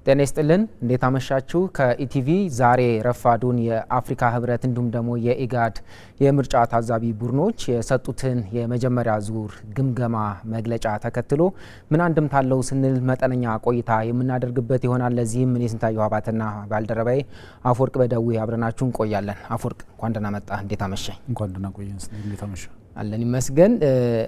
ጤና ይስጥልን እንዴት አመሻችሁ። ከኢቲቪ ዛሬ ረፋዱን የአፍሪካ ህብረት እንዲሁም ደግሞ የኢጋድ የምርጫ ታዛቢ ቡድኖች የሰጡትን የመጀመሪያ ዙር ግምገማ መግለጫ ተከትሎ ምን አንድምታ አለው ስንል መጠነኛ ቆይታ የምናደርግበት ይሆናል። ለዚህም እኔ ስንታየሁ አባተና ባልደረባዬ አፈወርቅ በደዌ አብረናችሁ እንቆያለን። አፈወርቅ እንኳን ደህና መጣ። እንዴት አመሻኝ? እንኳን ደህና ቆየን። እንዴት አመሻ? አለን ይመስገን።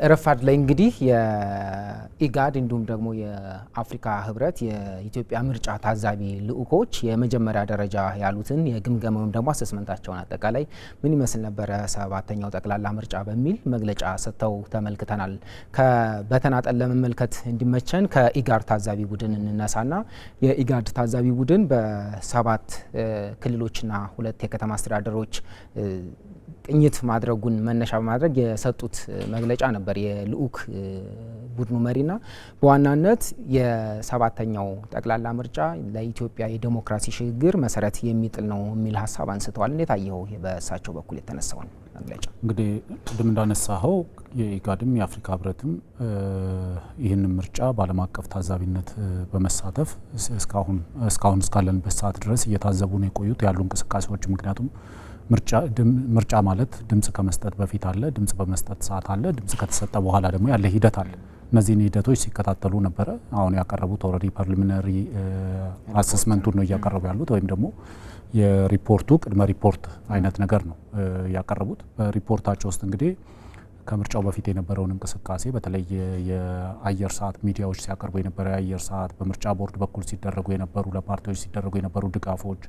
ረፋድ ላይ እንግዲህ የኢጋድ እንዲሁም ደግሞ የአፍሪካ ህብረት የኢትዮጵያ ምርጫ ታዛቢ ልዑኮች የመጀመሪያ ደረጃ ያሉትን የግምገማ ወይም ደግሞ አሰስመንታቸውን አጠቃላይ ምን ይመስል ነበረ ሰባተኛው ጠቅላላ ምርጫ በሚል መግለጫ ሰጥተው ተመልክተናል። በተናጠል ለመመልከት እንዲመቸን ከኢጋድ ታዛቢ ቡድን እንነሳና የኢጋድ ታዛቢ ቡድን በሰባት ክልሎችና ሁለት የከተማ አስተዳደሮች ቅኝት ማድረጉን መነሻ በማድረግ የሰጡት መግለጫ ነበር። የልዑክ ቡድኑ መሪና በዋናነት የሰባተኛው ጠቅላላ ምርጫ ለኢትዮጵያ የዲሞክራሲ ሽግግር መሰረት የሚጥል ነው የሚል ሀሳብ አንስተዋል። እንዴት አየኸው በእሳቸው በኩል የተነሳውን መግለጫ? እንግዲህ ቅድም እንዳነሳኸው የኢጋድም የአፍሪካ ህብረትም ይህንን ምርጫ በዓለም አቀፍ ታዛቢነት በመሳተፍ እስካሁን እስካለንበት ሰዓት ድረስ እየታዘቡ ነው የቆዩት ያሉ እንቅስቃሴዎች። ምክንያቱም ምርጫ ማለት ድምጽ ከመስጠት በፊት አለ፣ ድምጽ በመስጠት ሰዓት አለ፣ ድምጽ ከተሰጠ በኋላ ደግሞ ያለ ሂደት አለ። እነዚህን ሂደቶች ሲከታተሉ ነበረ። አሁን ያቀረቡት ኦልሬዲ ፓርላሜንታሪ አሰስመንቱን ነው እያቀረቡ ያሉት፣ ወይም ደግሞ የሪፖርቱ ቅድመ ሪፖርት አይነት ነገር ነው ያቀረቡት። በሪፖርታቸው ውስጥ እንግዲህ ከምርጫው በፊት የነበረውን እንቅስቃሴ በተለይ የአየር ሰዓት ሚዲያዎች ሲያቀርቡ የነበረው የአየር ሰዓት፣ በምርጫ ቦርድ በኩል ሲደረጉ የነበሩ ለፓርቲዎች ሲደረጉ የነበሩ ድጋፎች፣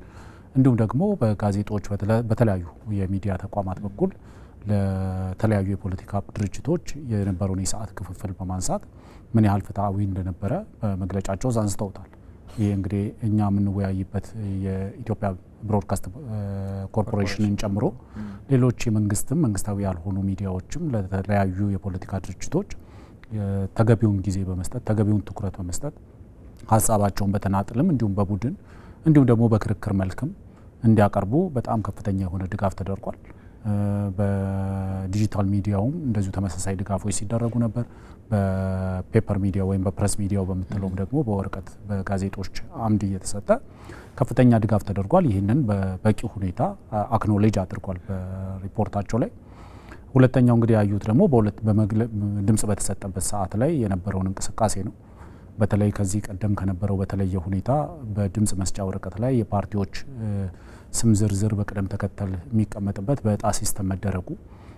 እንዲሁም ደግሞ በጋዜጦች በተለያዩ የሚዲያ ተቋማት በኩል ለተለያዩ የፖለቲካ ድርጅቶች የነበረውን የሰዓት ክፍፍል በማንሳት ምን ያህል ፍትሐዊ እንደነበረ በመግለጫቸው አንስተውታል። ይህ እንግዲህ እኛ የምንወያይበት የኢትዮጵያ ብሮድካስት ኮርፖሬሽንን ጨምሮ ሌሎች የመንግስትም መንግስታዊ ያልሆኑ ሚዲያዎችም ለተለያዩ የፖለቲካ ድርጅቶች ተገቢውን ጊዜ በመስጠት ተገቢውን ትኩረት በመስጠት ሀሳባቸውን በተናጥልም እንዲሁም በቡድን እንዲሁም ደግሞ በክርክር መልክም እንዲያቀርቡ በጣም ከፍተኛ የሆነ ድጋፍ ተደርጓል። በዲጂታል ሚዲያውም እንደዚሁ ተመሳሳይ ድጋፎች ሲደረጉ ነበር። በፔፐር ሚዲያ ወይም በፕሬስ ሚዲያው በምትለውም ደግሞ በወረቀት በጋዜጦች አምድ እየተሰጠ ከፍተኛ ድጋፍ ተደርጓል። ይህንን በበቂ ሁኔታ አክኖሌጅ አድርጓል በሪፖርታቸው ላይ። ሁለተኛው እንግዲህ ያዩት ደግሞ ድምጽ በተሰጠበት ሰዓት ላይ የነበረውን እንቅስቃሴ ነው። በተለይ ከዚህ ቀደም ከነበረው በተለየ ሁኔታ በድምጽ መስጫ ወረቀት ላይ የፓርቲዎች ስም ዝርዝር በቅደም ተከተል የሚቀመጥበት በእጣ ሲስተም መደረጉ።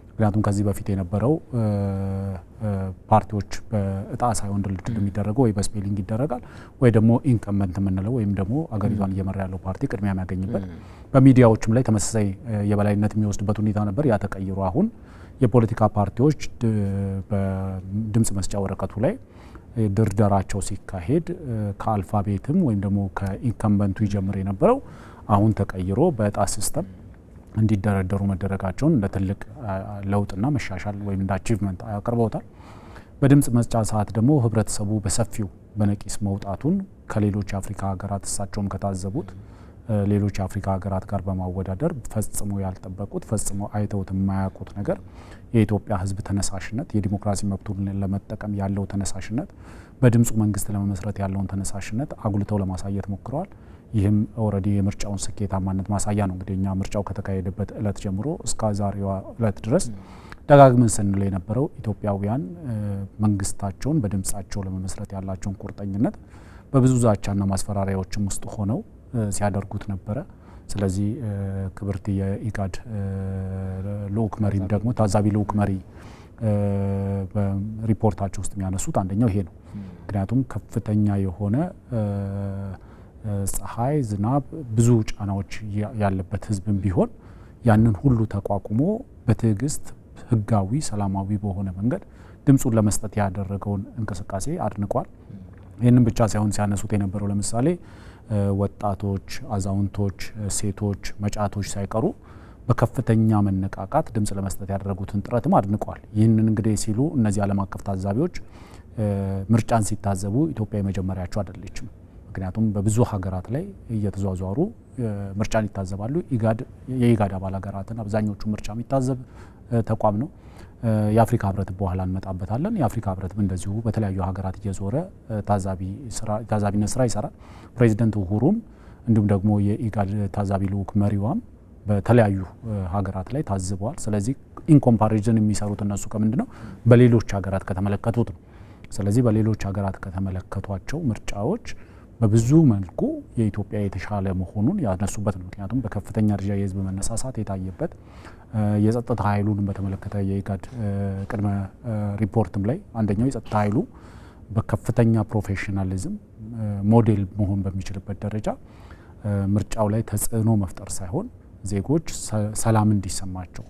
ምክንያቱም ከዚህ በፊት የነበረው ፓርቲዎች በእጣ ሳይሆን ድልድል የሚደረገው ወይ በስፔሊንግ ይደረጋል ወይ ደግሞ ኢንከመንት የምንለው ወይም ደግሞ አገሪቷን እየመራ ያለው ፓርቲ ቅድሚያ የሚያገኝበት፣ በሚዲያዎችም ላይ ተመሳሳይ የበላይነት የሚወስድበት ሁኔታ ነበር። ያ ተቀይሮ አሁን የፖለቲካ ፓርቲዎች በድምጽ መስጫ ወረቀቱ ላይ ድርደራቸው ሲካሄድ ከአልፋቤትም ወይም ደግሞ ከኢንከምበንቱ ይጀምር የነበረው አሁን ተቀይሮ በእጣ ሲስተም እንዲደረደሩ መደረጋቸውን እንደ ትልቅ ለውጥና መሻሻል ወይም እንደ አቺቭመንት አቅርበውታል። በድምጽ መስጫ ሰዓት ደግሞ ህብረተሰቡ በሰፊው በነቂስ መውጣቱን ከሌሎች የአፍሪካ ሀገራት እሳቸውም ከታዘቡት ሌሎች የአፍሪካ ሀገራት ጋር በማወዳደር ፈጽሞ ያልጠበቁት ፈጽሞ አይተውት የማያውቁት ነገር የኢትዮጵያ ህዝብ ተነሳሽነት፣ የዲሞክራሲ መብቱን ለመጠቀም ያለው ተነሳሽነት፣ በድምጹ መንግስት ለመመስረት ያለውን ተነሳሽነት አጉልተው ለማሳየት ሞክረዋል። ይህም ኦልሬዲ የምርጫውን ስኬታማነት ማሳያ ነው። እንግዲህ እኛ ምርጫው ከተካሄደበት እለት ጀምሮ እስከ ዛሬዋ እለት ድረስ ደጋግመን ስንል የነበረው ኢትዮጵያውያን መንግስታቸውን በድምጻቸው ለመመስረት ያላቸውን ቁርጠኝነት በብዙ ዛቻና ማስፈራሪያዎችም ውስጥ ሆነው ሲያደርጉት ነበረ። ስለዚህ ክብርት የኢጋድ ልዑክ መሪም ደግሞ ታዛቢ ልዑክ መሪ በሪፖርታቸው ውስጥ የሚያነሱት አንደኛው ይሄ ነው። ምክንያቱም ከፍተኛ የሆነ ፀሐይ፣ ዝናብ፣ ብዙ ጫናዎች ያለበት ህዝብም ቢሆን ያንን ሁሉ ተቋቁሞ በትዕግስት ህጋዊ ሰላማዊ በሆነ መንገድ ድምጹን ለመስጠት ያደረገውን እንቅስቃሴ አድንቋል። ይህንን ብቻ ሳይሆን ሲያነሱት የነበረው ለምሳሌ ወጣቶች፣ አዛውንቶች፣ ሴቶች፣ መጫቶች ሳይቀሩ በከፍተኛ መነቃቃት ድምጽ ለመስጠት ያደረጉትን ጥረትም አድንቋል። ይህንን እንግዲህ ሲሉ እነዚህ ዓለም አቀፍ ታዛቢዎች ምርጫን ሲታዘቡ ኢትዮጵያ የመጀመሪያቸው አይደለችም። ምክንያቱም በብዙ ሀገራት ላይ እየተዟዟሩ ምርጫን ይታዘባሉ። የኢጋድ አባል ሀገራትን አብዛኞቹ ምርጫ የሚታዘብ ተቋም ነው። የአፍሪካ ህብረት በኋላ እንመጣበታለን። የአፍሪካ ህብረትም እንደዚሁ በተለያዩ ሀገራት እየዞረ ታዛቢነት ስራ ይሰራል። ፕሬዚደንት ኡሁሩም እንዲሁም ደግሞ የኢጋድ ታዛቢ ልዑክ መሪዋም በተለያዩ ሀገራት ላይ ታዝበዋል። ስለዚህ ኢንኮምፓሪዝን የሚሰሩት እነሱ ከምንድን ነው በሌሎች ሀገራት ከተመለከቱት ነው። ስለዚህ በሌሎች ሀገራት ከተመለከቷቸው ምርጫዎች በብዙ መልኩ የኢትዮጵያ የተሻለ መሆኑን ያነሱበት ነው። ምክንያቱም በከፍተኛ ደረጃ የህዝብ መነሳሳት የታየበት የጸጥታ ኃይሉን በተመለከተ የኢጋድ ቅድመ ሪፖርትም ላይ አንደኛው የጸጥታ ኃይሉ በከፍተኛ ፕሮፌሽናሊዝም ሞዴል መሆን በሚችልበት ደረጃ ምርጫው ላይ ተጽዕኖ መፍጠር ሳይሆን ዜጎች ሰላም እንዲሰማቸው፣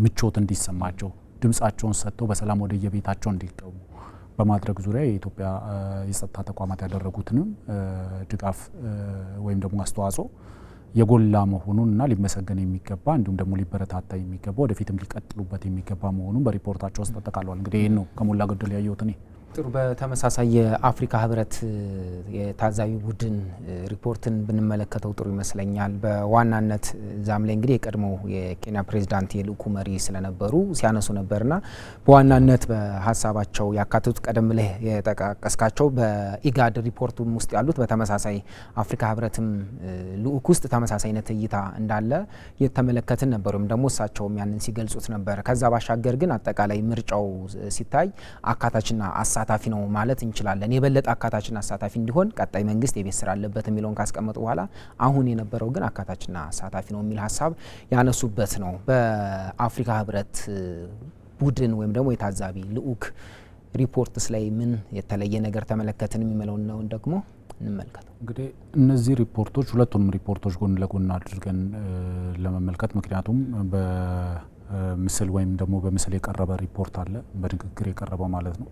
ምቾት እንዲሰማቸው፣ ድምጻቸውን ሰጥተው በሰላም ወደ የቤታቸው እንዲገቡ በማድረግ ዙሪያ የኢትዮጵያ የጸጥታ ተቋማት ያደረጉትንም ድጋፍ ወይም ደግሞ አስተዋጽኦ የጎላ መሆኑንና ሊመሰገን የሚገባ እንዲሁም ደግሞ ሊበረታታ የሚገባ ወደፊትም ሊቀጥሉበት የሚገባ መሆኑን በሪፖርታቸው ውስጥ ተጠቃለዋል። እንግዲህ ይህን ነው ከሞላ ጎደል ያየሁት እኔ። ጥሩ። በተመሳሳይ የአፍሪካ ህብረት የታዛቢ ቡድን ሪፖርትን ብንመለከተው ጥሩ ይመስለኛል። በዋናነት ዛም ላይ እንግዲህ የቀድሞው የኬንያ ፕሬዚዳንት የልዑኩ መሪ ስለነበሩ ሲያነሱ ነበርና በዋናነት በሀሳባቸው ያካተቱት ቀደም ላይ የጠቃቀስካቸው በኢጋድ ሪፖርቱም ውስጥ ያሉት በተመሳሳይ አፍሪካ ህብረትም ልዑክ ውስጥ ተመሳሳይነት እይታ እንዳለ የተመለከትን ነበር፣ ወይም ደግሞ እሳቸውም ያንን ሲገልጹት ነበር። ከዛ ባሻገር ግን አጠቃላይ ምርጫው ሲታይ አካታችና አሳታፊ ነው ማለት እንችላለን። የበለጠ አካታችና አሳታፊ እንዲሆን ቀጣይ መንግስት የቤት ስራ አለበት የሚለውን ካስቀመጡ በኋላ አሁን የነበረው ግን አካታችና አሳታፊ ነው የሚል ሀሳብ ያነሱበት ነው። በአፍሪካ ህብረት ቡድን ወይም ደግሞ የታዛቢ ልዑክ ሪፖርትስ ላይ ምን የተለየ ነገር ተመለከትን የሚለውን ነው ደግሞ እንመልከተው። እንግዲህ እነዚህ ሪፖርቶች ሁለቱንም ሪፖርቶች ጎን ለጎን አድርገን ለመመልከት ምክንያቱም በምስል ወይም ደግሞ በምስል የቀረበ ሪፖርት አለ፣ በንግግር የቀረበ ማለት ነው።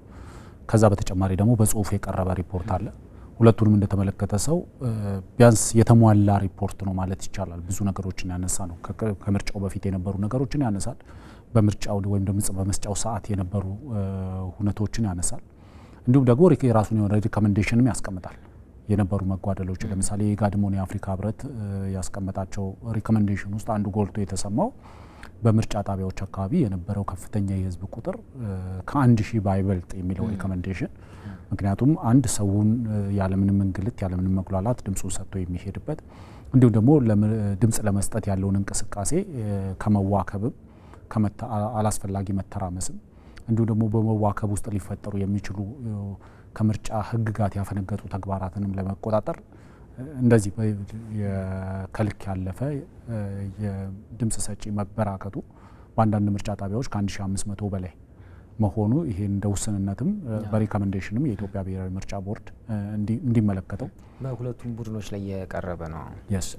ከዛ በተጨማሪ ደግሞ በጽሁፍ የቀረበ ሪፖርት አለ። ሁለቱንም እንደተመለከተ ሰው ቢያንስ የተሟላ ሪፖርት ነው ማለት ይቻላል። ብዙ ነገሮችን ያነሳ ነው። ከምርጫው በፊት የነበሩ ነገሮችን ያነሳል። በምርጫው ወይም ድምጽ በመስጫው ሰዓት የነበሩ ሁነቶችን ያነሳል። እንዲሁም ደግሞ የራሱን የሆነ ሪኮሜንዴሽንም ያስቀምጣል። የነበሩ መጓደሎች ለምሳሌ የኢጋድም ሆነ የአፍሪካ ህብረት ያስቀመጣቸው ሪኮሜንዴሽን ውስጥ አንዱ ጎልቶ የተሰማው በምርጫ ጣቢያዎች አካባቢ የነበረው ከፍተኛ የህዝብ ቁጥር ከ1000 ባይበልጥ የሚለው ሪኮሜንዴሽን። ምክንያቱም አንድ ሰውን ያለምንም እንግልት ያለምንም መጉላላት ድምጹን ሰጥቶ የሚሄድበት እንዲሁም ደግሞ ድምጽ ለመስጠት ያለውን እንቅስቃሴ ከመዋከብም አላስፈላጊ መተራመስም እንዲሁም ደግሞ በመዋከብ ውስጥ ሊፈጠሩ የሚችሉ ከምርጫ ህግጋት ያፈነገጡ ተግባራትንም ለመቆጣጠር እንደዚህ ከልክ ያለፈ የድምጽ ሰጪ መበራከቱ በአንዳንድ ምርጫ ጣቢያዎች ከ1500 በላይ መሆኑ ይሄ እንደ ውስንነትም በሪኮሜንዴሽንም የኢትዮጵያ ብሔራዊ ምርጫ ቦርድ እንዲመለከተው በሁለቱም ቡድኖች ላይ የቀረበ ነው።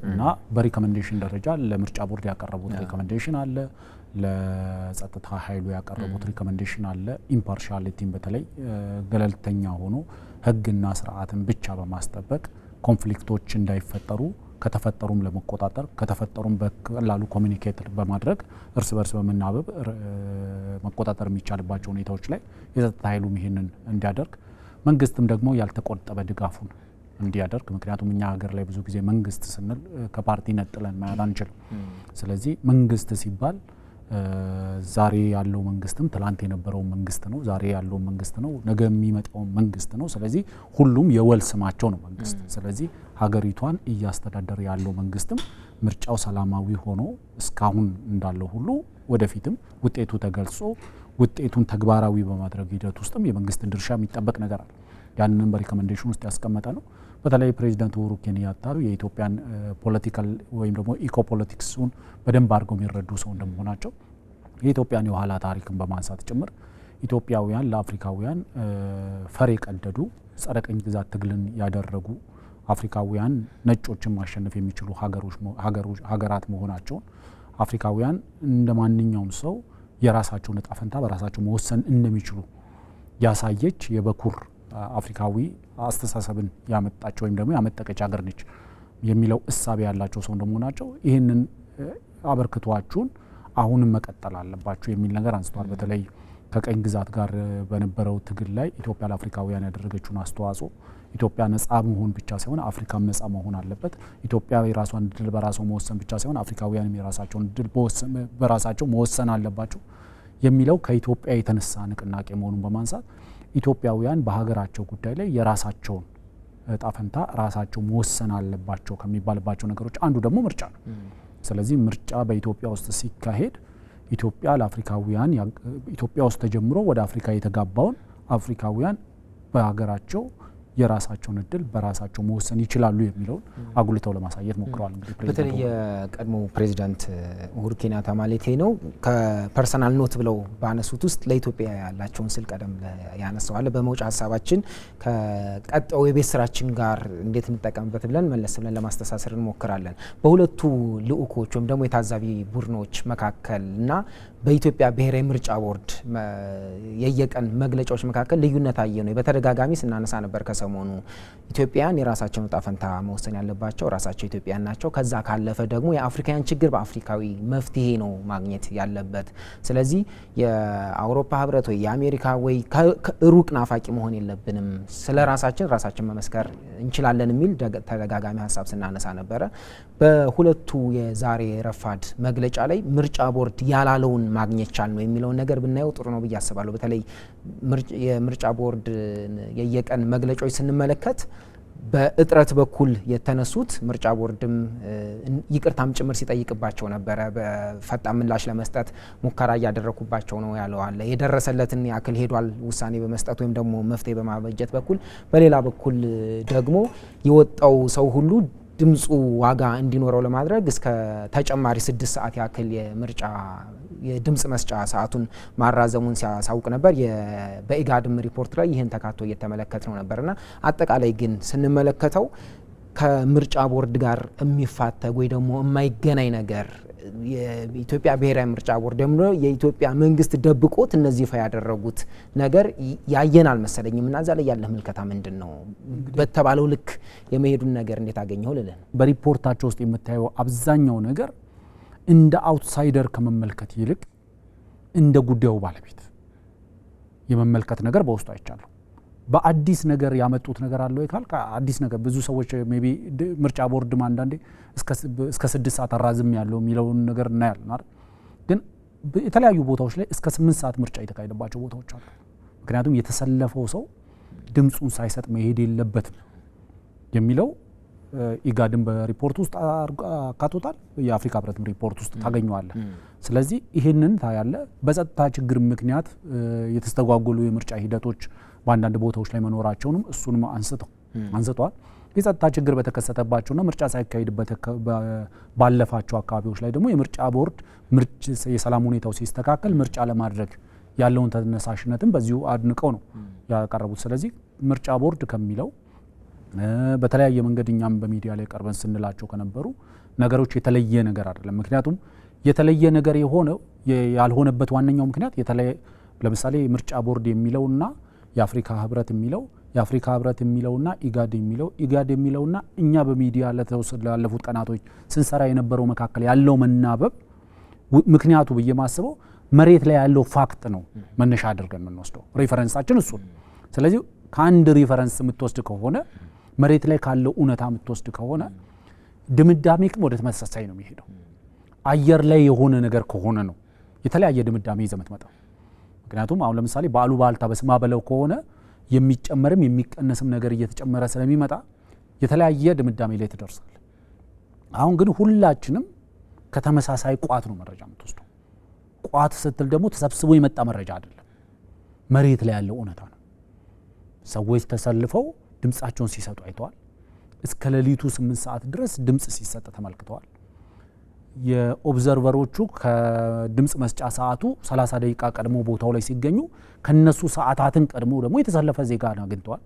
እና በሪኮሜንዴሽን ደረጃ ለምርጫ ቦርድ ያቀረቡት ሪኮሜንዴሽን አለ፣ ለጸጥታ ኃይሉ ያቀረቡት ሪኮሜንዴሽን አለ። ኢምፓርሻሊቲን በተለይ ገለልተኛ ሆኖ ህግና ስርዓትን ብቻ በማስጠበቅ ኮንፍሊክቶች እንዳይፈጠሩ ከተፈጠሩም ለመቆጣጠር ከተፈጠሩም በቀላሉ ኮሚኒኬት በማድረግ እርስ በርስ በመናበብ መቆጣጠር የሚቻልባቸው ሁኔታዎች ላይ የጸጥታ ኃይሉም ይሄንን እንዲያደርግ መንግስትም ደግሞ ያልተቆጠበ ድጋፉን እንዲያደርግ። ምክንያቱም እኛ ሀገር ላይ ብዙ ጊዜ መንግስት ስንል ከፓርቲ ነጥለን ማየት አንችልም። ስለዚህ መንግስት ሲባል ዛሬ ያለው መንግስትም ትላንት የነበረው መንግስት ነው፣ ዛሬ ያለው መንግስት ነው፣ ነገ የሚመጣው መንግስት ነው። ስለዚህ ሁሉም የወል ስማቸው ነው መንግስት። ስለዚህ ሀገሪቷን እያስተዳደረ ያለው መንግስትም ምርጫው ሰላማዊ ሆኖ እስካሁን እንዳለው ሁሉ ወደፊትም ውጤቱ ተገልጾ ውጤቱን ተግባራዊ በማድረግ ሂደት ውስጥም የመንግስትን ድርሻ የሚጠበቅ ነገር አለ። ያንንም በሪኮሜንዴሽን ውስጥ ያስቀመጠ ነው። በተለይ ፕሬዚዳንት ኡሁሩ ኬንያታ የኢትዮጵያን ፖለቲካል ወይም ደግሞ ኢኮፖለቲክሱን በደንብ አድርገው የሚረዱ ሰው እንደመሆናቸው የኢትዮጵያን የኋላ ታሪክን በማንሳት ጭምር ኢትዮጵያውያን ለአፍሪካውያን ፈር የቀደዱ ጸረ ቅኝ ግዛት ትግልን ያደረጉ አፍሪካውያን ነጮችን ማሸነፍ የሚችሉ ሀገራት መሆናቸውን አፍሪካውያን እንደ ማንኛውም ሰው የራሳቸውን ዕጣ ፈንታ በራሳቸው መወሰን እንደሚችሉ ያሳየች የበኩር አፍሪካዊ አስተሳሰብን ያመጣች ወይም ደግሞ ያመጠቀች ሀገር ነች የሚለው እሳቤ ያላቸው ሰው እንደመሆናቸው ይህንን አበርክቷችሁን አሁንም መቀጠል አለባችሁ የሚል ነገር አንስተዋል። በተለይ ከቀኝ ግዛት ጋር በነበረው ትግል ላይ ኢትዮጵያ ለአፍሪካውያን ያደረገችውን አስተዋጽኦ ኢትዮጵያ ነጻ መሆን ብቻ ሳይሆን አፍሪካም ነጻ መሆን አለበት። ኢትዮጵያ የራሷን እድል በራሷ መወሰን ብቻ ሳይሆን አፍሪካውያንም የራሳቸውን እድል በራሳቸው መወሰን አለባቸው የሚለው ከኢትዮጵያ የተነሳ ንቅናቄ መሆኑን በማንሳት ኢትዮጵያውያን በሀገራቸው ጉዳይ ላይ የራሳቸውን እጣ ፈንታ ራሳቸው መወሰን አለባቸው ከሚባልባቸው ነገሮች አንዱ ደግሞ ምርጫ ነው። ስለዚህ ምርጫ በኢትዮጵያ ውስጥ ሲካሄድ ኢትዮጵያ ለአፍሪካውያን ኢትዮጵያ ውስጥ ተጀምሮ ወደ አፍሪካ የተጋባውን አፍሪካውያን በሀገራቸው የራሳቸውን እድል በራሳቸው መወሰን ይችላሉ የሚለውን አጉልተው ለማሳየት ሞክረዋል። እንግዲህ በተለይ የቀድሞ ፕሬዚዳንት ኡሁሩ ኬንያታ ማለቴ ነው ከፐርሰናል ኖት ብለው ባነሱት ውስጥ ለኢትዮጵያ ያላቸውን ስል ቀደም ያነሳዋል። በመውጫ ሀሳባችን ከቀጣዩ የቤት ስራችን ጋር እንዴት እንጠቀምበት ብለን መለስ ብለን ለማስተሳሰር እንሞክራለን። በሁለቱ ልኡኮች ወይም ደግሞ የታዛቢ ቡድኖች መካከልና በኢትዮጵያ ብሔራዊ ምርጫ ቦርድ የየቀን መግለጫዎች መካከል ልዩነት አየ ነው በተደጋጋሚ ስናነሳ ነበር። ከሰሞኑ ኢትዮጵያን የራሳቸውን ዕጣ ፈንታ መወሰን ያለባቸው ራሳቸው ኢትዮጵያን ናቸው። ከዛ ካለፈ ደግሞ የአፍሪካውያን ችግር በአፍሪካዊ መፍትሄ ነው ማግኘት ያለበት። ስለዚህ የአውሮፓ ህብረት ወይ የአሜሪካ ወይ ሩቅ ናፋቂ መሆን የለብንም፣ ስለ ራሳችን መመስከር እንችላለን የሚል ተደጋጋሚ ሀሳብ ስናነሳ ነበረ። በሁለቱ የዛሬ ረፋድ መግለጫ ላይ ምርጫ ቦርድ ያላለውን ማግኘት ቻል ነው የሚለውን ነገር ብናየው ጥሩ ነው ብዬ አስባለሁ። በተለይ የምርጫ ቦርድ የየቀን መግለጫዎች ስንመለከት በእጥረት በኩል የተነሱት ምርጫ ቦርድም ይቅርታም ጭምር ሲጠይቅባቸው ነበረ። በፈጣን ምላሽ ለመስጠት ሙከራ እያደረኩባቸው ነው ያለው አለ። የደረሰለትን ያክል ሄዷል ውሳኔ በመስጠት ወይም ደግሞ መፍትሄ በማበጀት በኩል፣ በሌላ በኩል ደግሞ የወጣው ሰው ሁሉ ድምፁ ዋጋ እንዲኖረው ለማድረግ እስከ ተጨማሪ 6 ሰዓት ያክል የድምፅ መስጫ ሰዓቱን ማራዘሙን ሲያሳውቅ ነበር። በኢጋድም ሪፖርት ላይ ይህን ተካቶ እየተመለከት ነው ነበርና አጠቃላይ ግን ስንመለከተው ከምርጫ ቦርድ ጋር የሚፋተግ ወይ ደግሞ የማይገናኝ ነገር የኢትዮጵያ ብሔራዊ ምርጫ ቦርድ ደግሞ የኢትዮጵያ መንግስት ደብቆት እነዚህ ይፋ ያደረጉት ነገር ያየን አልመሰለኝም። እና እዛ ላይ ያለ ምልከታ ምንድን ነው? በተባለው ልክ የመሄዱን ነገር እንዴት አገኘው ልልህ ነው። በሪፖርታቸው ውስጥ የምታየው አብዛኛው ነገር እንደ አውትሳይደር ከመመልከት ይልቅ እንደ ጉዳዩ ባለቤት የመመልከት ነገር በውስጡ አይቻለሁ። በአዲስ ነገር ያመጡት ነገር አለ ወይ ካልካ አዲስ ነገር ብዙ ሰዎች ሜቢ ምርጫ ቦርድም አንዳንዴ እስከ 6 ሰዓት አራዝም ያለው የሚለውን ነገር እናያለን አይደል? ግን የተለያዩ ቦታዎች ላይ እስከ 8 ሰዓት ምርጫ የተካሄደባቸው ቦታዎች አሉ። ምክንያቱም የተሰለፈው ሰው ድምፁን ሳይሰጥ መሄድ የለበትም የሚለው ኢጋድም በሪፖርት ውስጥ አካቶታል። የአፍሪካ ህብረትም ሪፖርት ውስጥ ታገኘዋለህ። ስለዚህ ይህንን ታያለ። በጸጥታ ችግር ምክንያት የተስተጓጎሉ የምርጫ ሂደቶች በአንዳንድ ቦታዎች ላይ መኖራቸውንም እሱንም አንስተዋል። የጸጥታ ችግር በተከሰተባቸውና ምርጫ ሳይካሄድበት ባለፋቸው አካባቢዎች ላይ ደግሞ የምርጫ ቦርድ የሰላም ሁኔታው ሲስተካከል ምርጫ ለማድረግ ያለውን ተነሳሽነትም በዚሁ አድንቀው ነው ያቀረቡት። ስለዚህ ምርጫ ቦርድ ከሚለው በተለያየ መንገድ እኛም በሚዲያ ላይ ቀርበን ስንላቸው ከነበሩ ነገሮች የተለየ ነገር አይደለም። ምክንያቱም የተለየ ነገር ያልሆነበት ዋነኛው ምክንያት ለምሳሌ ምርጫ ቦርድ የሚለውና የአፍሪካ ህብረት የሚለውና ኢጋድ የሚለውና እኛ በሚዲያ ላለፉት ቀናቶች ስንሰራ የነበረው መካከል ያለው መናበብ ምክንያቱ ብዬ ማስበው መሬት ላይ ያለው ፋክት ነው መነሻ አድርገን የምንወስደው ሪፈረንሳችን እሱ ነው። ስለዚህ ከአንድ ሪፈረንስ የምትወስድ ከሆነ መሬት ላይ ካለው እውነታ የምትወስድ ከሆነ ድምዳሜክም ወደ ተመሳሳይ ነው የሚሄደው። አየር ላይ የሆነ ነገር ከሆነ ነው የተለያየ ድምዳሜ ይዘህ የምትመጣው። ምክንያቱም አሁን ለምሳሌ በአሉባልታ በስማ በለው ከሆነ የሚጨመርም የሚቀነስም ነገር እየተጨመረ ስለሚመጣ የተለያየ ድምዳሜ ላይ ትደርሳል። አሁን ግን ሁላችንም ከተመሳሳይ ቋት ነው መረጃ የምትወስደው። ቋት ስትል ደግሞ ተሰብስቦ የመጣ መረጃ አይደለም፣ መሬት ላይ ያለው እውነታ ነው። ሰዎች ተሰልፈው ድምጻቸውን ሲሰጡ አይተዋል። እስከ ሌሊቱ 8 ሰዓት ድረስ ድምጽ ሲሰጥ ተመልክተዋል። የኦብዘርቨሮቹ ከድምጽ መስጫ ሰዓቱ 30 ደቂቃ ቀድሞ ቦታው ላይ ሲገኙ ከነሱ ሰዓታትን ቀድሞ ደግሞ የተሰለፈ ዜጋ አግኝተዋል።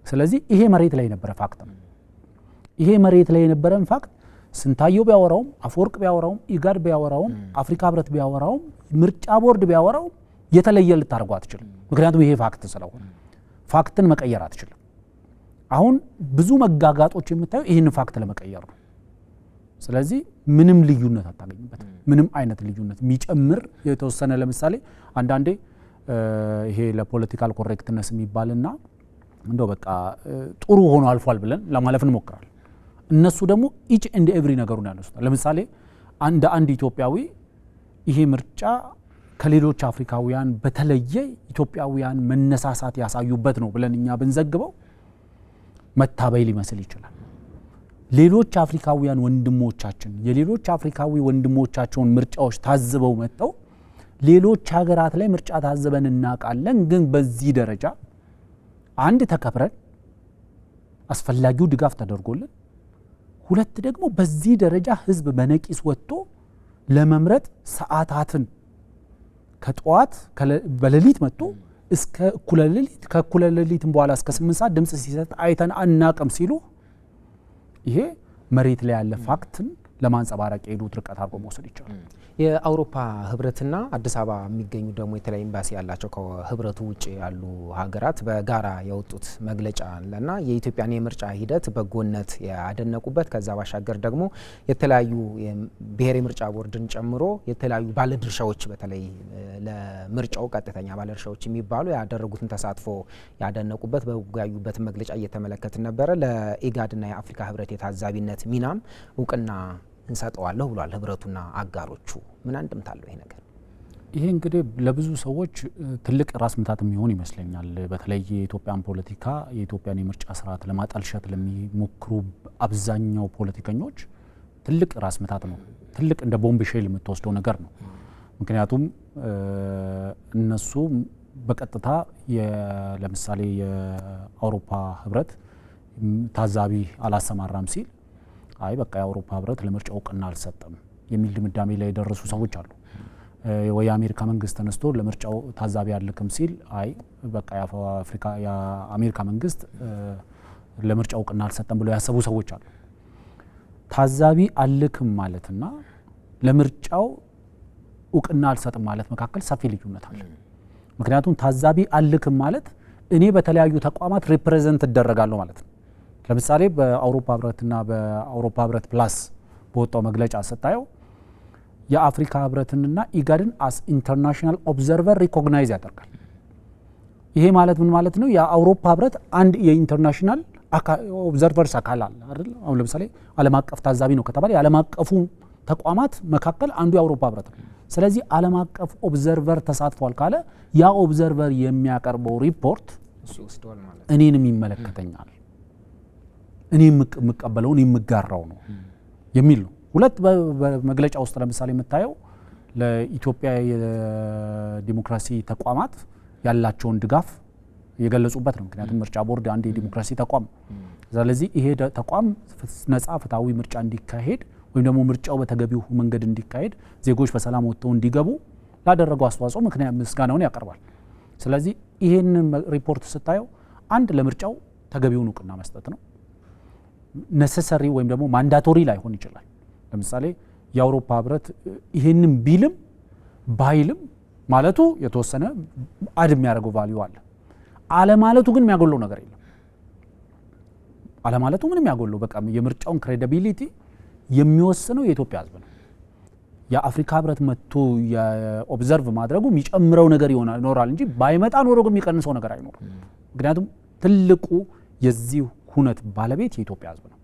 ስለዚህ ይሄ መሬት ላይ የነበረ ፋክት ነው። ይሄ መሬት ላይ የነበረን ፋክት ስንታየው ቢያወራውም፣ አፈወርቅ ቢያወራውም፣ ኢጋድ ቢያወራውም፣ አፍሪካ ህብረት ቢያወራውም፣ ምርጫ ቦርድ ቢያወራውም የተለየ ልታደርገው አትችልም። ምክንያቱም ይሄ ፋክት ስለሆነ ፋክትን መቀየር አትችልም። አሁን ብዙ መጋጋጦች የምታየው ይህን ፋክት ለመቀየር ነው። ስለዚህ ምንም ልዩነት አታገኝበት። ምንም አይነት ልዩነት የሚጨምር የተወሰነ ለምሳሌ አንዳንዴ ይሄ ለፖለቲካል ኮሬክትነስ የሚባልና እንደው በቃ ጥሩ ሆኖ አልፏል ብለን ለማለፍ እንሞክራለን። እነሱ ደግሞ ኢች ኤንድ ኤቭሪ ነገሩን ያነሱታል። ለምሳሌ አንድ ኢትዮጵያዊ ይሄ ምርጫ ከሌሎች አፍሪካውያን በተለየ ኢትዮጵያውያን መነሳሳት ያሳዩበት ነው ብለን እኛ ብንዘግበው መታበይ ሊመስል ይችላል። ሌሎች አፍሪካውያን ወንድሞቻችን የሌሎች አፍሪካዊ ወንድሞቻቸውን ምርጫዎች ታዝበው መጥተው ሌሎች ሀገራት ላይ ምርጫ ታዝበን እናውቃለን፣ ግን በዚህ ደረጃ አንድ ተከብረን አስፈላጊው ድጋፍ ተደርጎልን፣ ሁለት ደግሞ በዚህ ደረጃ ህዝብ በነቂስ ወጥቶ ለመምረጥ ሰዓታትን ከጠዋት በሌሊት መጥቶ እስከ እኩለ ሌሊት ከእኩለ ሌሊትም በኋላ እስከ 8 ሰዓት ድምጽ ሲሰጥ አይተን አናቅም ሲሉ ይሄ መሬት ላይ ያለ ፋክትን ለማንጸባረቅ የሄዱት ርቀት አድርጎ መውሰድ ይቻላል። የአውሮፓ ህብረትና አዲስ አበባ የሚገኙ ደግሞ የተለያዩ ኤምባሲ ያላቸው ከህብረቱ ውጭ ያሉ ሀገራት በጋራ ያወጡት መግለጫ አለና የኢትዮጵያን የምርጫ ሂደት በጎነት ያደነቁበት፣ ከዛ ባሻገር ደግሞ የተለያዩ ብሔራዊ ምርጫ ቦርድን ጨምሮ የተለያዩ ባለድርሻዎች በተለይ ለምርጫው ቀጥተኛ ባለድርሻዎች የሚባሉ ያደረጉትን ተሳትፎ ያደነቁበት በወያዩበት መግለጫ እየተመለከትን ነበረ። ለኢጋድና የአፍሪካ ህብረት የታዛቢነት ሚናም እውቅና እንሰጠዋለሁ ብሏል ህብረቱና አጋሮቹ። ምን አንድምታ አለው ይሄ ነገር? ይሄ እንግዲህ ለብዙ ሰዎች ትልቅ ራስ ምታት የሚሆን ይመስለኛል። በተለይ የኢትዮጵያን ፖለቲካ የኢትዮጵያን የምርጫ ስርዓት ለማጠልሸት ለሚሞክሩ አብዛኛው ፖለቲከኞች ትልቅ ራስ ምታት ነው። ትልቅ እንደ ቦምብ ሼል የምትወስደው ነገር ነው። ምክንያቱም እነሱ በቀጥታ ለምሳሌ የአውሮፓ ህብረት ታዛቢ አላሰማራም ሲል አይ በቃ የአውሮፓ ህብረት ለምርጫው እውቅና አልሰጠም የሚል ድምዳሜ ላይ የደረሱ ሰዎች አሉ። ወይ የአሜሪካ መንግስት ተነስቶ ለምርጫው ታዛቢ አልልክም ሲል አይ በቃ የአሜሪካ መንግስት ለምርጫው እውቅና አልሰጠም ብለው ያሰቡ ሰዎች አሉ። ታዛቢ አልክም ማለትና ለምርጫው እውቅና አልሰጥም ማለት መካከል ሰፊ ልዩነት አለ። ምክንያቱም ታዛቢ አልክም ማለት እኔ በተለያዩ ተቋማት ሪፕሬዘንት እደረጋለሁ ማለት ነው። ለምሳሌ በአውሮፓ ህብረትና በአውሮፓ ህብረት ፕላስ በወጣው መግለጫ ስታየው የአፍሪካ ህብረትንና ኢጋድን አስ ኢንተርናሽናል ኦብዘርቨር ሪኮግናይዝ ያደርጋል። ይሄ ማለት ምን ማለት ነው? የአውሮፓ ህብረት አንድ የኢንተርናሽናል ኦብዘርቨርስ አካል አለ አይደል? አሁን ለምሳሌ ዓለም አቀፍ ታዛቢ ነው ከተባለ የዓለም አቀፉ ተቋማት መካከል አንዱ የአውሮፓ ህብረት ነው። ስለዚህ ዓለም አቀፍ ኦብዘርቨር ተሳትፏል ካለ ያ ኦብዘርቨር የሚያቀርበው ሪፖርት እኔንም ይመለከተኛል፣ እኔ የምቀበለው እኔ የምጋራው ነው የሚል ነው። ሁለት በመግለጫ ውስጥ ለምሳሌ የምታየው ለኢትዮጵያ የዲሞክራሲ ተቋማት ያላቸውን ድጋፍ የገለጹበት ነው። ምክንያቱም ምርጫ ቦርድ አንድ የዲሞክራሲ ተቋም፣ ስለዚህ ይሄ ተቋም ነጻ ፍትሃዊ ምርጫ እንዲካሄድ ወይም ደግሞ ምርጫው በተገቢው መንገድ እንዲካሄድ ዜጎች በሰላም ወጥተው እንዲገቡ ላደረገው አስተዋጽኦ ምክንያት ምስጋናውን ያቀርባል። ስለዚህ ይሄንን ሪፖርት ስታየው አንድ ለምርጫው ተገቢውን እውቅና መስጠት ነው። ነሰሰሪ ወይም ደግሞ ማንዳቶሪ ላይሆን ይችላል። ለምሳሌ የአውሮፓ ህብረት ይሄንን ቢልም ባይልም ማለቱ የተወሰነ አድ የሚያደርገው ቫልዩ አለ። አለማለቱ ግን የሚያጎለው ነገር የለም። አለማለቱ ምንም የሚያጎለው በቃ የምርጫውን ክሬዲቢሊቲ የሚወስነው የኢትዮጵያ ህዝብ ነው። የአፍሪካ ህብረት መጥቶ የኦብዘርቭ ማድረጉ የሚጨምረው ነገር ይኖራል እንጂ ባይመጣ ኖሮ ግን የሚቀንሰው ነገር አይኖርም። ምክንያቱም ትልቁ የዚህ ሁነት ባለቤት የኢትዮጵያ ህዝብ ነው።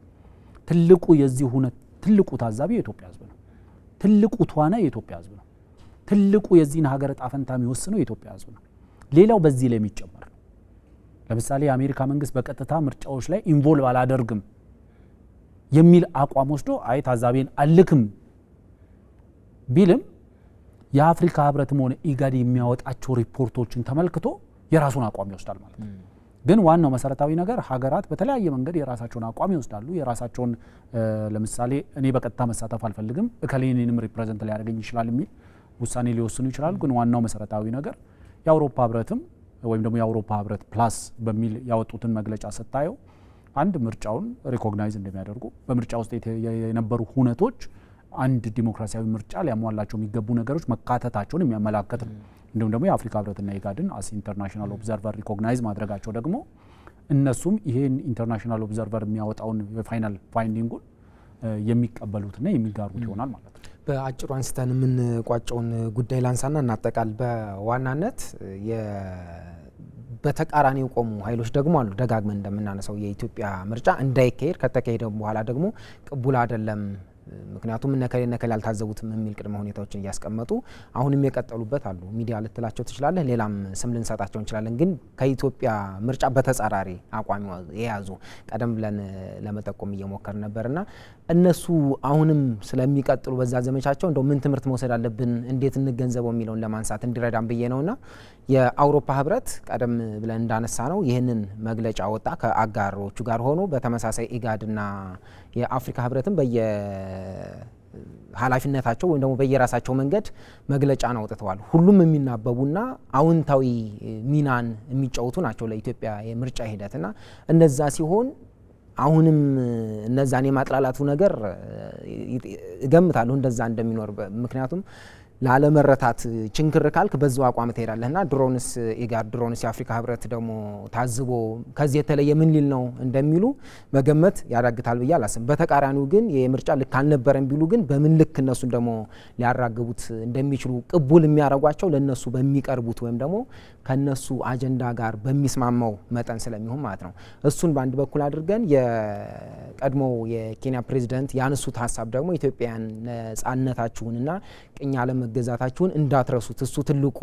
ትልቁ የዚህ ሁነት ትልቁ ታዛቢ የኢትዮጵያ ህዝብ ነው። ትልቁ ተዋናይ የኢትዮጵያ ህዝብ ነው። ትልቁ የዚህን ሀገር ዕጣ ፈንታ የሚወስነው የኢትዮጵያ ህዝብ ነው። ሌላው በዚህ ላይ የሚጨመር ነው። ለምሳሌ የአሜሪካ መንግስት በቀጥታ ምርጫዎች ላይ ኢንቮልቭ አላደርግም የሚል አቋም ወስዶ አይ ታዛቢን አልክም ቢልም የአፍሪካ ህብረትም ሆነ ኢጋድ የሚያወጣቸው ሪፖርቶችን ተመልክቶ የራሱን አቋም ይወስዳል ማለት ነው። ግን ዋናው መሰረታዊ ነገር ሀገራት በተለያየ መንገድ የራሳቸውን አቋም ይወስዳሉ። የራሳቸውን ለምሳሌ እኔ በቀጥታ መሳተፍ አልፈልግም እከሌኔንም ሪፕሬዘንት ሊያደርገኝ ይችላል የሚል ውሳኔ ሊወስኑ ይችላሉ። ግን ዋናው መሰረታዊ ነገር የአውሮፓ ህብረትም ወይም ደግሞ የአውሮፓ ህብረት ፕላስ በሚል ያወጡትን መግለጫ ስታየው አንድ ምርጫውን ሪኮግናይዝ እንደሚያደርጉ በምርጫ ውስጥ የነበሩ ሁነቶች አንድ ዲሞክራሲያዊ ምርጫ ሊያሟላቸው የሚገቡ ነገሮች መካተታቸውን የሚያመላክት ነው። እንዲሁም ደግሞ የአፍሪካ ህብረትና ኢጋድን አስ ኢንተርናሽናል ኦብዘርቨር ሪኮግናይዝ ማድረጋቸው ደግሞ እነሱም ይሄን ኢንተርናሽናል ኦብዘርቨር የሚያወጣውን የፋይናል ፋይንዲንጉን የሚቀበሉትና የሚጋሩት ይሆናል ማለት ነው። በአጭሩ አንስተን ምን ቋጨውን ጉዳይ ላንሳና እናጠቃል። በዋናነት በተቃራኒ የቆሙ ኃይሎች ደግሞ አሉ። ደጋግመን እንደምናነሳው የኢትዮጵያ ምርጫ እንዳይካሄድ ከተካሄደ በኋላ ደግሞ ቅቡል አይደለም፣ ምክንያቱም እነከሌ ያልታዘቡትም የሚል ቅድመ ሁኔታዎችን እያስቀመጡ አሁንም የቀጠሉበት አሉ። ሚዲያ ልትላቸው ትችላለህ፣ ሌላም ስም ልንሰጣቸው እንችላለን። ግን ከኢትዮጵያ ምርጫ በተጻራሪ አቋም የያዙ ቀደም ብለን ለመጠቆም እየሞከር ነበርና እነሱ አሁንም ስለሚቀጥሉ በዛ ዘመቻቸው እንደው ምን ትምህርት መውሰድ አለብን፣ እንዴት እንገንዘበው የሚለውን ለማንሳት እንዲረዳም ብዬ ነውና የአውሮፓ ህብረት ቀደም ብለን እንዳነሳ ነው ይህንን መግለጫ ወጣ ከአጋሮቹ ጋር ሆኖ በተመሳሳይ ኢጋድና የአፍሪካ ህብረትም ኃላፊነታቸው ወይም ደግሞ በየራሳቸው መንገድ መግለጫን አውጥተዋል። ሁሉም የሚናበቡና አዎንታዊ ሚናን የሚጫወቱ ናቸው ለኢትዮጵያ የምርጫ ሂደትና እነዛ ሲሆን አሁንም እነዛን የማጥላላቱ ነገር እገምታለሁ እንደዛ እንደሚኖር ምክንያቱም ላለመረታት ችንክር ካልክ በዛው አቋም ትሄዳለህና ድሮንስ ኢጋድ ድሮንስ የአፍሪካ ህብረት ደግሞ ታዝቦ ከዚህ የተለየ ምን ሊል ነው እንደሚሉ መገመት ያዳግታል ብዬ አላስብም። በተቃራኒው ግን የምርጫ ልክ አልነበረም ቢሉ ግን በምን ልክ እነሱን ደግሞ ሊያራግቡት እንደሚችሉ ቅቡል የሚያደርጓቸው ለነሱ በሚቀርቡት ወይም ደግሞ ከነሱ አጀንዳ ጋር በሚስማማው መጠን ስለሚሆን ማለት ነው። እሱን በአንድ በኩል አድርገን የቀድሞው የኬንያ ፕሬዝዳንት ያነሱት ሀሳብ ደግሞ ኢትዮጵያን ነጻነታችሁንና ቅኝ አለመገዛታችሁን እንዳትረሱት እሱ ትልቁ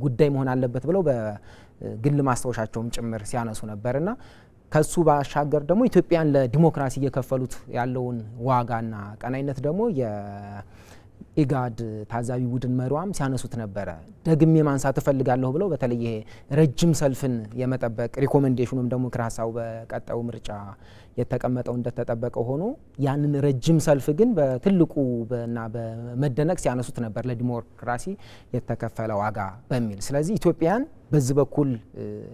ጉዳይ መሆን አለበት ብለው በግል ማስታወሻቸውም ጭምር ሲያነሱ ነበርና ከሱ ባሻገር ደግሞ ኢትዮጵያን ለዲሞክራሲ እየከፈሉት ያለውን ዋጋና ቀናይነት ደግሞ የኢጋድ ታዛቢ ቡድን መሪዋም ሲያነሱት ነበረ። ደግሜ ማንሳት እፈልጋለሁ ብለው በተለይ ይሄ ረጅም ሰልፍን የመጠበቅ ሪኮሜንዴሽን ወይም ደግሞ ምክረ ሀሳቡ በቀጣዩ ምርጫ የተቀመጠው እንደተጠበቀው ሆኖ ያንን ረጅም ሰልፍ ግን በትልቁ እና በመደነቅ ሲያነሱት ነበር ለዲሞክራሲ የተከፈለ ዋጋ በሚል። ስለዚህ ኢትዮጵያን በዚህ በኩል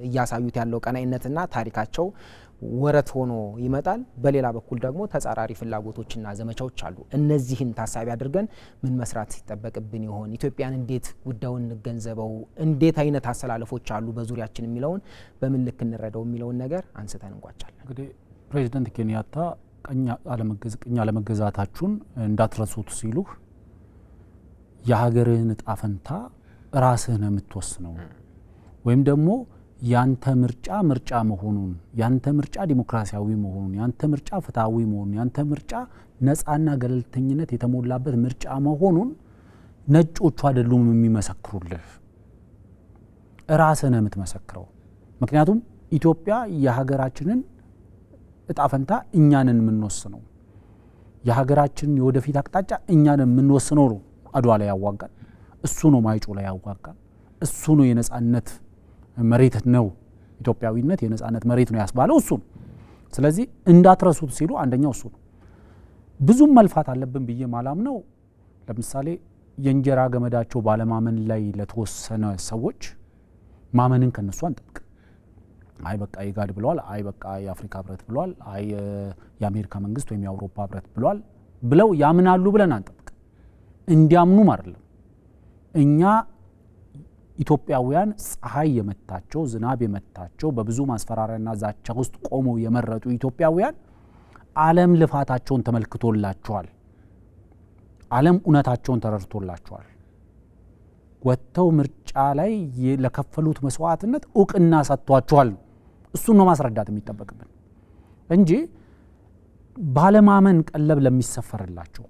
እያሳዩት ያለው ቀናይነትና ታሪካቸው ወረት ሆኖ ይመጣል። በሌላ በኩል ደግሞ ተጻራሪ ፍላጎቶችና ዘመቻዎች አሉ። እነዚህን ታሳቢ አድርገን ምን መስራት ሲጠበቅብን ይሆን? ኢትዮጵያን እንዴት ጉዳዩን እንገንዘበው? እንዴት አይነት አሰላለፎች አሉ በዙሪያችን የሚለውን በምን ልክ እንረዳው የሚለውን ነገር አንስተን እንቋጫለን። እንግዲህ ፕሬዚዳንት ኬንያታ ቀኝ አለመገዛታችሁን እንዳትረሱት ሲሉህ የሀገርህን እጣ ፈንታ ራስህ ነው የምትወስነው ወይም ደግሞ ያንተ ምርጫ መሆኑን ያንተ ምርጫ ዲሞክራሲያዊ መሆኑን ያንተ ምርጫ ፍትሃዊ መሆኑን ያንተ ምርጫ ነፃና ገለልተኝነት የተሞላበት ምርጫ መሆኑን ነጮቹ አይደሉም የሚመሰክሩልህ፣ ራስህ ነው የምትመሰክረው። ምክንያቱም ኢትዮጵያ የሀገራችንን እጣ ፈንታ እኛንን የምንወስነው፣ የሀገራችንን የወደፊት አቅጣጫ እኛንን የምንወስነው ነው። አድዋ ላይ ያዋጋል እሱ ነው፣ ማይጮ ላይ ያዋጋል እሱ ነው። የነፃነት መሬት ነው፣ ኢትዮጵያዊነት የነፃነት መሬት ነው ያስባለው እሱ ነው። ስለዚህ እንዳትረሱት ሲሉ አንደኛው እሱ ነው። ብዙም መልፋት አለብን ብዬ ማላምነው ለምሳሌ የእንጀራ ገመዳቸው ባለማመን ላይ ለተወሰነ ሰዎች ማመንን ከነሱ አንጠብቅ። አይ በቃ ኢጋድ ብለዋል፣ አይ በቃ የአፍሪካ ህብረት ብለዋል፣ አይ የአሜሪካ መንግስት ወይም የአውሮፓ ህብረት ብለዋል ብለው ያምናሉ ብለን አንጠብቅ። እንዲያምኑም አይደለም። እኛ ኢትዮጵያውያን ፀሐይ የመታቸው ዝናብ የመታቸው በብዙ ማስፈራሪያና ዛቻ ውስጥ ቆመው የመረጡ ኢትዮጵያውያን ዓለም ልፋታቸውን ተመልክቶላቸዋል። ዓለም እውነታቸውን ተረድቶላቸዋል። ወጥተው ምርጫ ላይ ለከፈሉት መስዋዕትነት እውቅና ሰጥቷቸዋል። እሱን ነው ማስረዳት የሚጠበቅብን እንጂ ባለማመን ቀለብ ለሚሰፈርላቸው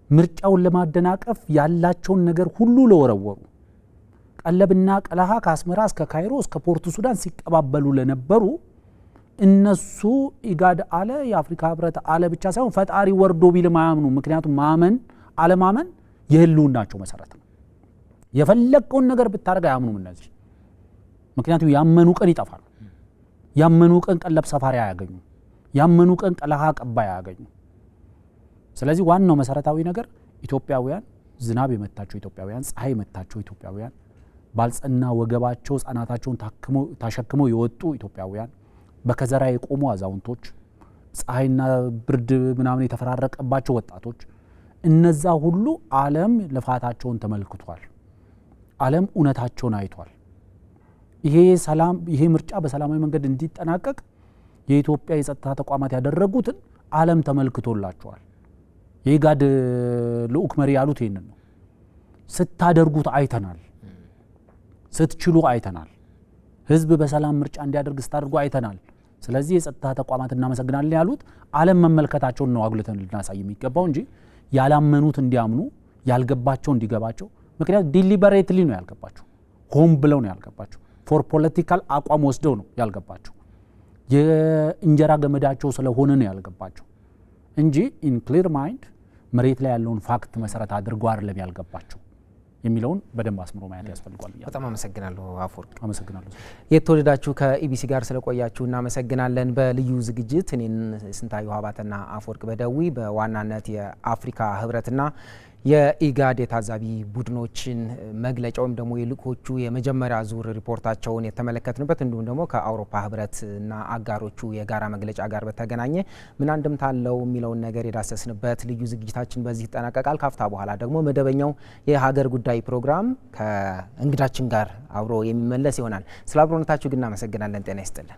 ምርጫውን ለማደናቀፍ ያላቸውን ነገር ሁሉ ለወረወሩ ቀለብና ቀለሃ ከአስመራ እስከ ካይሮ እስከ ፖርቱ ሱዳን ሲቀባበሉ ለነበሩ እነሱ ኢጋድ አለ የአፍሪካ ህብረት አለ ብቻ ሳይሆን ፈጣሪ ወርዶ ቢል ማያምኑ። ምክንያቱም ማመን አለማመን የህልውናቸው መሰረት ነው። የፈለቀውን ነገር ብታደርግ አያምኑም እነዚህ። ምክንያቱም ያመኑ ቀን ይጠፋሉ። ያመኑ ቀን ቀለብ ሰፋሪ አያገኙ። ያመኑ ቀን ቀለሃ ቀባይ አያገኙ። ስለዚህ ዋናው መሰረታዊ ነገር ኢትዮጵያውያን ዝናብ የመታቸው ኢትዮጵያውያን ፀሐይ የመታቸው ኢትዮጵያውያን ባልጸና ወገባቸው ህጻናታቸውን ታሸክመው የወጡ ኢትዮጵያውያን በከዘራ የቆሙ አዛውንቶች ፀሐይና ብርድ ምናምን የተፈራረቀባቸው ወጣቶች እነዛ ሁሉ ዓለም ልፋታቸውን ተመልክቷል። ዓለም እውነታቸውን አይቷል። ይሄ ምርጫ በሰላማዊ መንገድ እንዲጠናቀቅ የኢትዮጵያ የጸጥታ ተቋማት ያደረጉትን ዓለም ተመልክቶላቸዋል። የኢጋድ ልኡክ መሪ ያሉት ይሄንን ነው። ስታደርጉት አይተናል፣ ስትችሉ አይተናል፣ ህዝብ በሰላም ምርጫ እንዲያደርግ ስታደርጉ አይተናል። ስለዚህ የጸጥታ ተቋማት እናመሰግናለን ያሉት ዓለም መመልከታቸውን ነው አጉልተን ልናሳይ የሚገባው እንጂ ያላመኑት እንዲያምኑ ያልገባቸው እንዲገባቸው። ምክንያቱም ዲሊበሬትሊ ነው ያልገባቸው፣ ሆም ብለው ነው ያልገባቸው፣ ፎር ፖለቲካል አቋም ወስደው ነው ያልገባቸው፣ የእንጀራ ገመዳቸው ስለሆነ ነው ያልገባቸው እንጂ ኢን ክሊር ማይንድ መሬት ላይ ያለውን ፋክት መሰረት አድርገው አይደለም ያልገባቸው የሚለውን በደንብ አስምሮ ማየት ያስፈልጋል። በጣም አመሰግናለሁ አፈወርቅ። አመሰግናለሁ። የተወደዳችሁ ከኢቢሲ ጋር ስለቆያችሁ እናመሰግናለን። በልዩ ዝግጅት እኔን ስንታየሁ ሀባተና አፈወርቅ በደዊ በዋናነት የአፍሪካ ህብረትና የኢጋድ የታዛቢ ቡድኖችን መግለጫ ወይም ደግሞ የልኡኮቹ የመጀመሪያ ዙር ሪፖርታቸውን የተመለከትንበት እንዲሁም ደግሞ ከአውሮፓ ህብረትና አጋሮቹ የጋራ መግለጫ ጋር በተገናኘ ምን አንድምታ አለው የሚለውን ነገር የዳሰስንበት ልዩ ዝግጅታችን በዚህ ይጠናቀቃል። ካፍታ በኋላ ደግሞ መደበኛው የሀገር ጉዳይ ፕሮግራም ከእንግዳችን ጋር አብሮ የሚመለስ ይሆናል። ስለ አብሮነታችሁ ግን እናመሰግናለን። ጤና ይስጥልን።